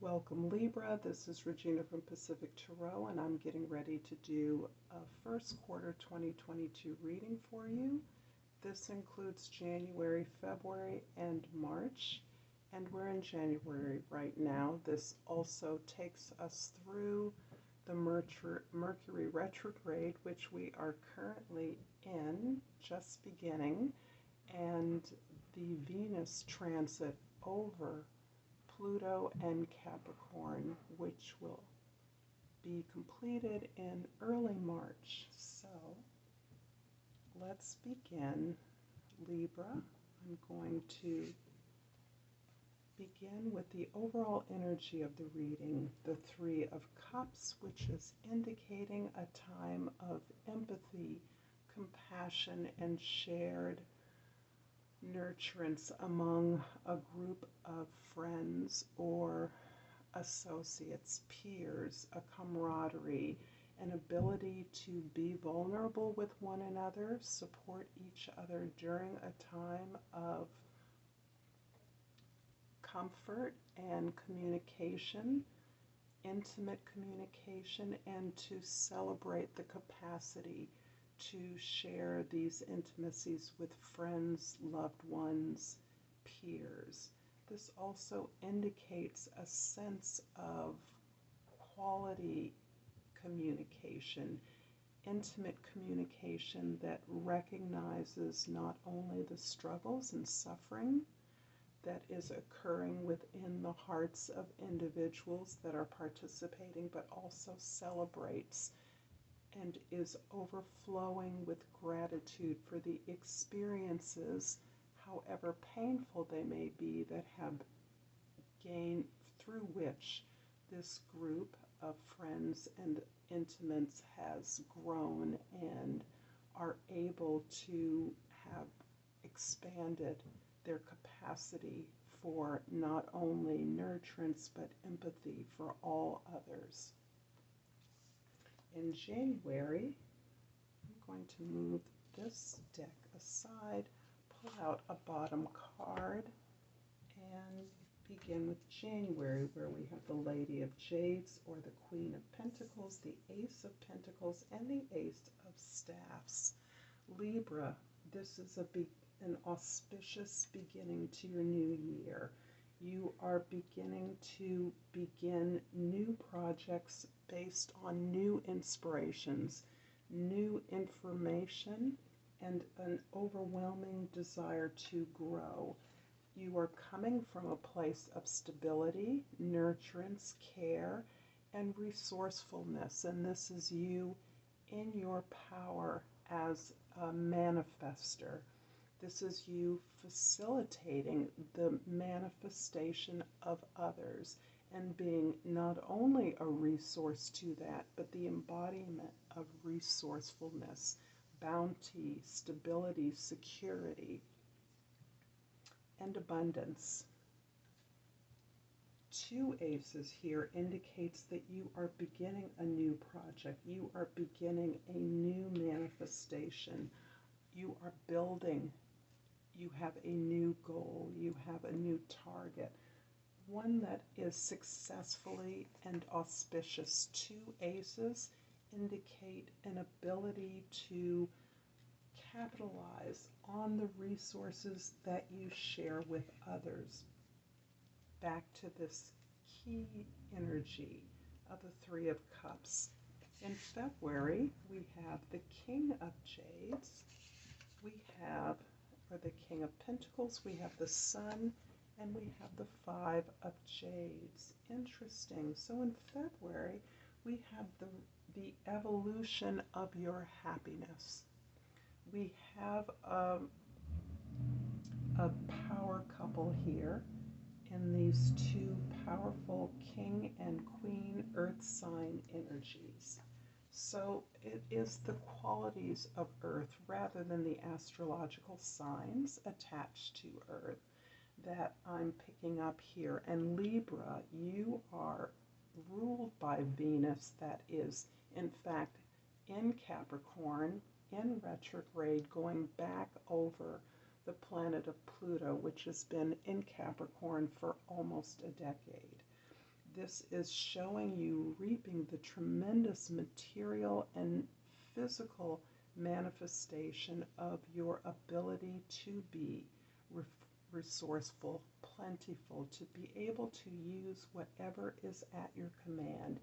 Welcome Libra, this is Regina from Pacific Tarot, and I'm getting ready to do a first quarter 2022 reading for you. This includes January, February, and March, and we're in January right now. This also takes us through the Mercury retrograde, which we are currently in, just beginning, and the Venus transit over Pluto and Capricorn, which will be completed in early March. So let's begin, Libra. I'm going to begin with the overall energy of the reading, the Three of Cups, which is indicating a time of empathy, compassion, and shared nurturance among a group of friends or associates, peers, a camaraderie, an ability to be vulnerable with one another, support each other during a time of comfort and communication, intimate communication, and to celebrate the capacity to share these intimacies with friends, loved ones, peers. This also indicates a sense of quality communication, intimate communication that recognizes not only the struggles and suffering that is occurring within the hearts of individuals that are participating, but also celebrates and is overflowing with gratitude for the experiences, however painful they may be, that have gained, through which this group of friends and intimates has grown and are able to have expanded their capacity for not only nurturance but empathy for all others. In January, I'm going to move this deck aside, pull out a bottom card, and begin with January, where we have the Lady of Jades, or the Queen of Pentacles, the Ace of Pentacles, and the Ace of Staffs. Libra, this is an auspicious beginning to your new year. You are beginning to begin new projects based on new inspirations, new information, and an overwhelming desire to grow. You are coming from a place of stability, nurturance, care, and resourcefulness, and this is you in your power as a manifester. This is you facilitating the manifestation of others and being not only a resource to that, but the embodiment of resourcefulness, bounty, stability, security, and abundance. Two aces here indicates that you are beginning a new project. You are beginning a new manifestation. You are building. You have a new goal, you have a new target, one that is successfully and auspicious. Two aces indicate an ability to capitalize on the resources that you share with others. Back to this key energy of the Three of Cups. In February, we have the King of Jades, we have, or the King of Pentacles, we have the Sun, and we have the Five of Jades. Interesting. So in February, we have the evolution of your happiness. We have a power couple here in these two powerful King and Queen Earth sign energies. So it is the qualities of Earth rather than the astrological signs attached to Earth that I'm picking up here. And Libra, you are ruled by Venus, that is, in fact, in Capricorn, in retrograde, going back over the planet of Pluto, which has been in Capricorn for almost a decade. This is showing you reaping the tremendous material and physical manifestation of your ability to be resourceful, plentiful, to be able to use whatever is at your command,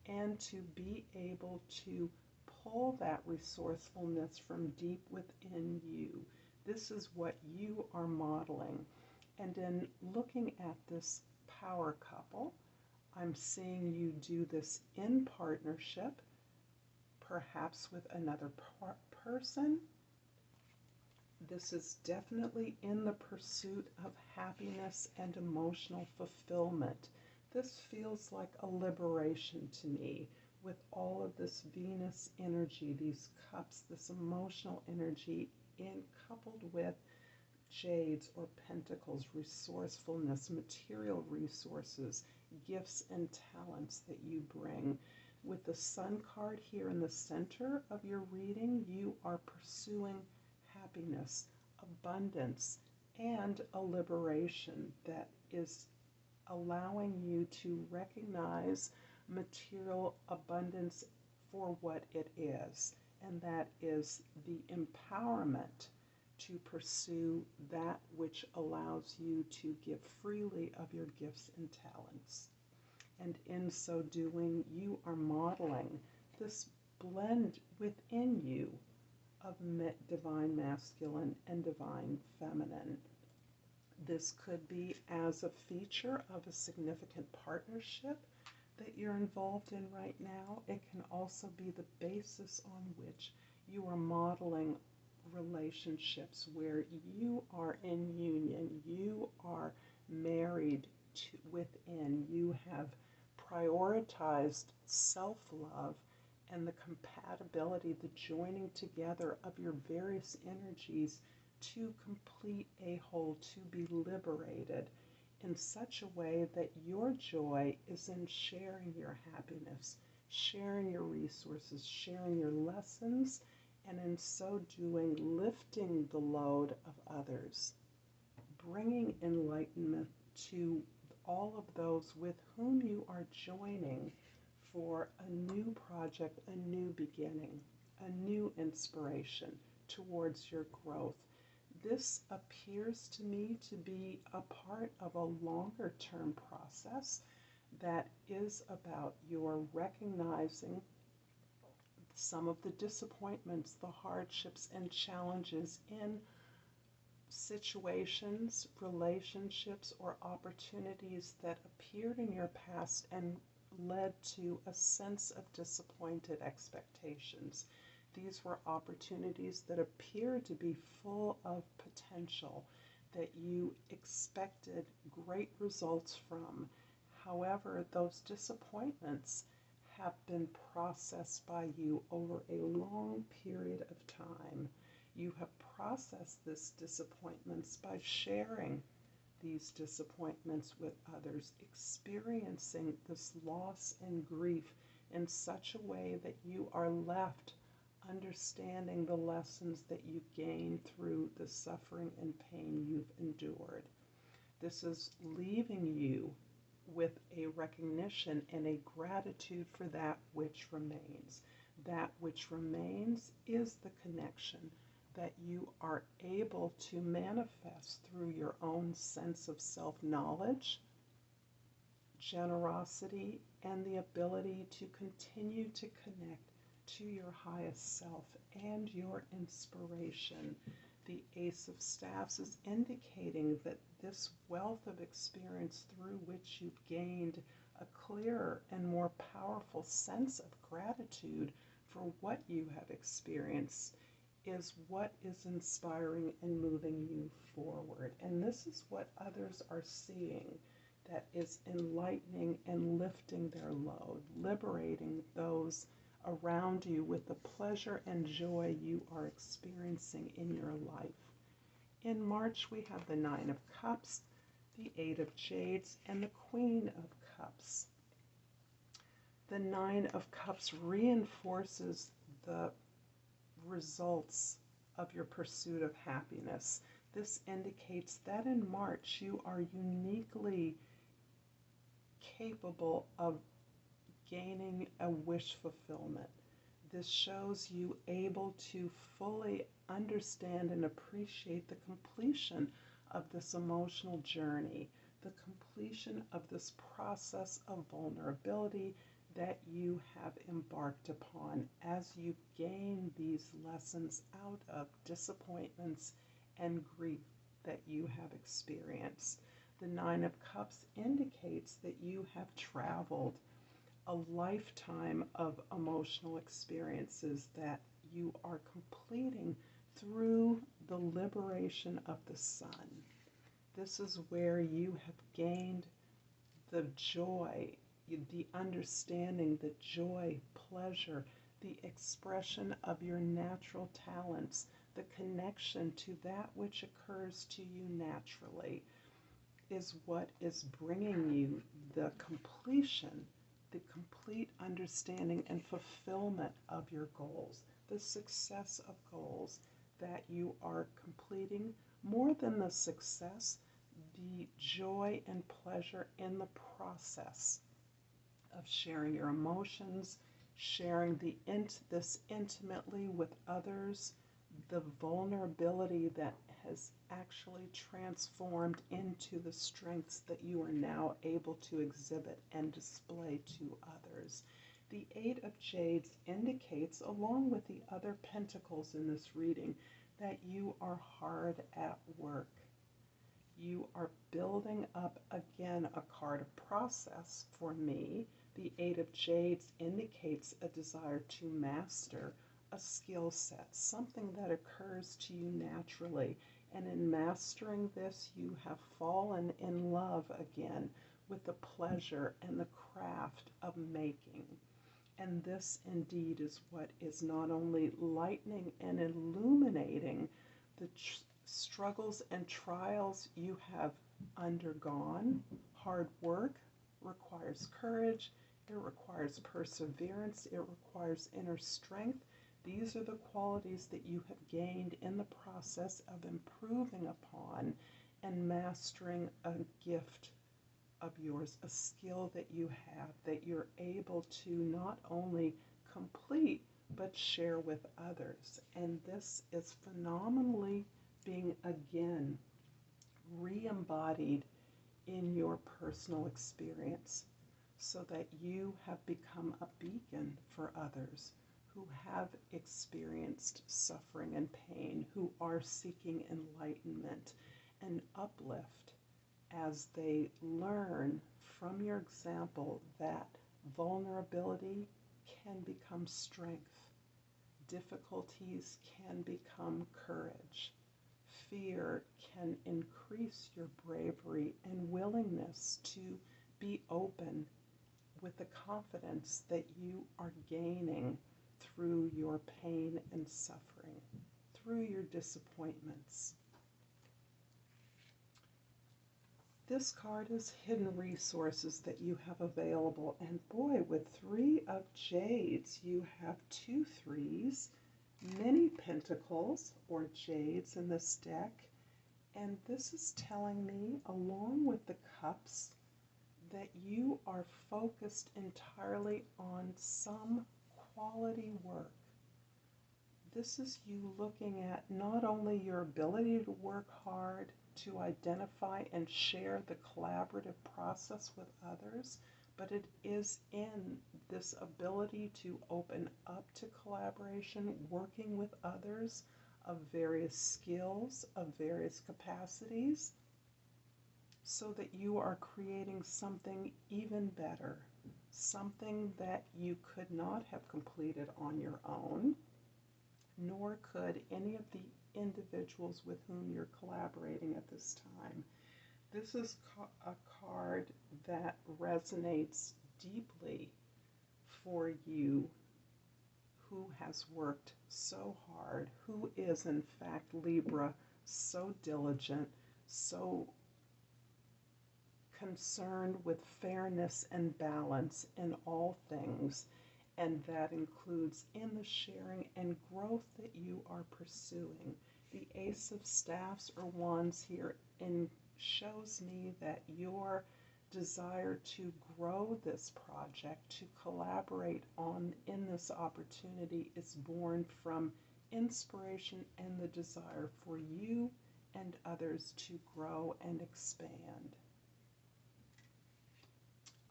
and to be able to pull that resourcefulness from deep within you. This is what you are modeling. And in looking at this power couple, I'm seeing you do this in partnership, perhaps with another person. This is definitely in the pursuit of happiness and emotional fulfillment. This feels like a liberation to me, with all of this Venus energy, these cups, this emotional energy, coupled with jades or pentacles, resourcefulness, material resources, gifts and talents that you bring. With the Sun card here in the center of your reading, you are pursuing happiness, abundance, and a liberation that is allowing you to recognize material abundance for what it is, and that is the empowerment to pursue that which allows you to give freely of your gifts and talents. And in so doing, you are modeling this blend within you of divine masculine and divine feminine. This could be as a feature of a significant partnership that you're involved in right now. It can also be the basis on which you are modeling relationships where you are in union, you are married within, you have prioritized self-love and the compatibility, the joining together of your various energies to complete a whole, to be liberated in such a way that your joy is in sharing your happiness, sharing your resources, sharing your lessons, and in so doing, lifting the load of others, bringing enlightenment to all of those with whom you are joining for a new project, a new beginning, a new inspiration towards your growth. This appears to me to be a part of a longer term process that is about your recognizing some of the disappointments, the hardships, and challenges in situations, relationships, or opportunities that appeared in your past and led to a sense of disappointed expectations. These were opportunities that appeared to be full of potential, that you expected great results from. However, those disappointments have been processed by you over a long period of time. You have processed these disappointments by sharing these disappointments with others, experiencing this loss and grief in such a way that you are left understanding the lessons that you gained through the suffering and pain you've endured. This is leaving you with a recognition and a gratitude for that which remains. That which remains is the connection that you are able to manifest through your own sense of self-knowledge, generosity, and the ability to continue to connect to your highest self and your inspiration. The Ace of Staffs is indicating that this wealth of experience through which you've gained a clearer and more powerful sense of gratitude for what you have experienced is what is inspiring and moving you forward. And this is what others are seeing that is enlightening and lifting their load, liberating those around you with the pleasure and joy you are experiencing in your life. In March, we have the Nine of Cups, the Eight of Jades, and the Queen of Cups. The Nine of Cups reinforces the results of your pursuit of happiness. This indicates that in March you are uniquely capable of gaining a wish fulfillment. This shows you able to fully understand and appreciate the completion of this emotional journey, the completion of this process of vulnerability that you have embarked upon as you gain these lessons out of disappointments and grief that you have experienced. The Nine of Cups indicates that you have traveled a lifetime of emotional experiences that you are completing through the liberation of the sun. This is where you have gained the joy, the understanding, the joy, pleasure, the expression of your natural talents, the connection to that which occurs to you naturally is what is bringing you the completion, the complete understanding and fulfillment of your goals, the success of goals that you are completing. More than the success, the joy and pleasure in the process of sharing your emotions, sharing this intimately with others, the vulnerability that has actually transformed into the strengths that you are now able to exhibit and display to others. The Eight of Jades indicates, along with the other pentacles in this reading, that you are hard at work. You are building up again a card of process for me. The Eight of Jades indicates a desire to master a skill set, something that occurs to you naturally. And in mastering this, you have fallen in love again with the pleasure and the craft of making. And this indeed is what is not only lightening and illuminating the struggles and trials you have undergone. Hard work requires courage, it requires perseverance, it requires inner strength. These are the qualities that you have gained in the process of improving upon and mastering a gift of yours, a skill that you have, that you're able to not only complete, but share with others. And this is phenomenally being again re-embodied in your personal experience, so that you have become a beacon for others who have experienced suffering and pain, who are seeking enlightenment and uplift as they learn from your example that vulnerability can become strength, difficulties can become courage, fear can increase your bravery and willingness to be open with the confidence that you are gaining through your pain and suffering, through your disappointments. This card is hidden resources that you have available. And boy, with Three of Jades, you have two threes, many pentacles or jades in this deck. And this is telling me, along with the cups, that you are focused entirely on some quality work. This is you looking at not only your ability to work hard, to identify and share the collaborative process with others, but it is in this ability to open up to collaboration, working with others of various skills, of various capacities, so that you are creating something even better, something that you could not have completed on your own, nor could any of the individuals with whom you're collaborating at this time. This is a card that resonates deeply for you, who has worked so hard, who is in fact Libra, so diligent, so concerned with fairness and balance in all things, and that includes in the sharing and growth that you are pursuing. The Ace of Staffs or Wands here shows me that your desire to grow this project, to collaborate in this opportunity is born from inspiration and the desire for you and others to grow and expand.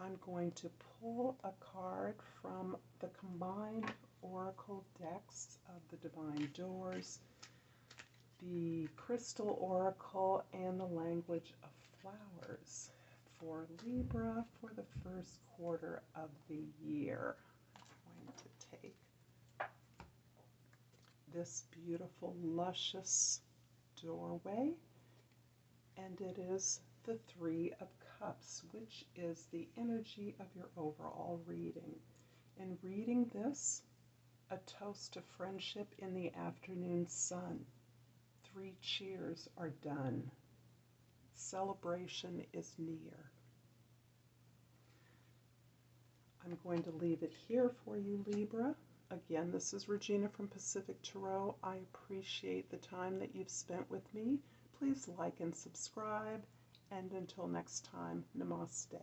I'm going to pull a card from the combined oracle decks of the Divine Doors, the Crystal Oracle, and the Language of Flowers for Libra for the first quarter of the year. I'm going to take this beautiful, luscious doorway, and it is the Three of Cups, which is the energy of your overall reading. In reading this, a toast to friendship in the afternoon sun. 3 cheers are done. Celebration is near. I'm going to leave it here for you, Libra. Again, this is Regina from Pacific Tarot. I appreciate the time that you've spent with me. Please like and subscribe. And until next time, Namaste.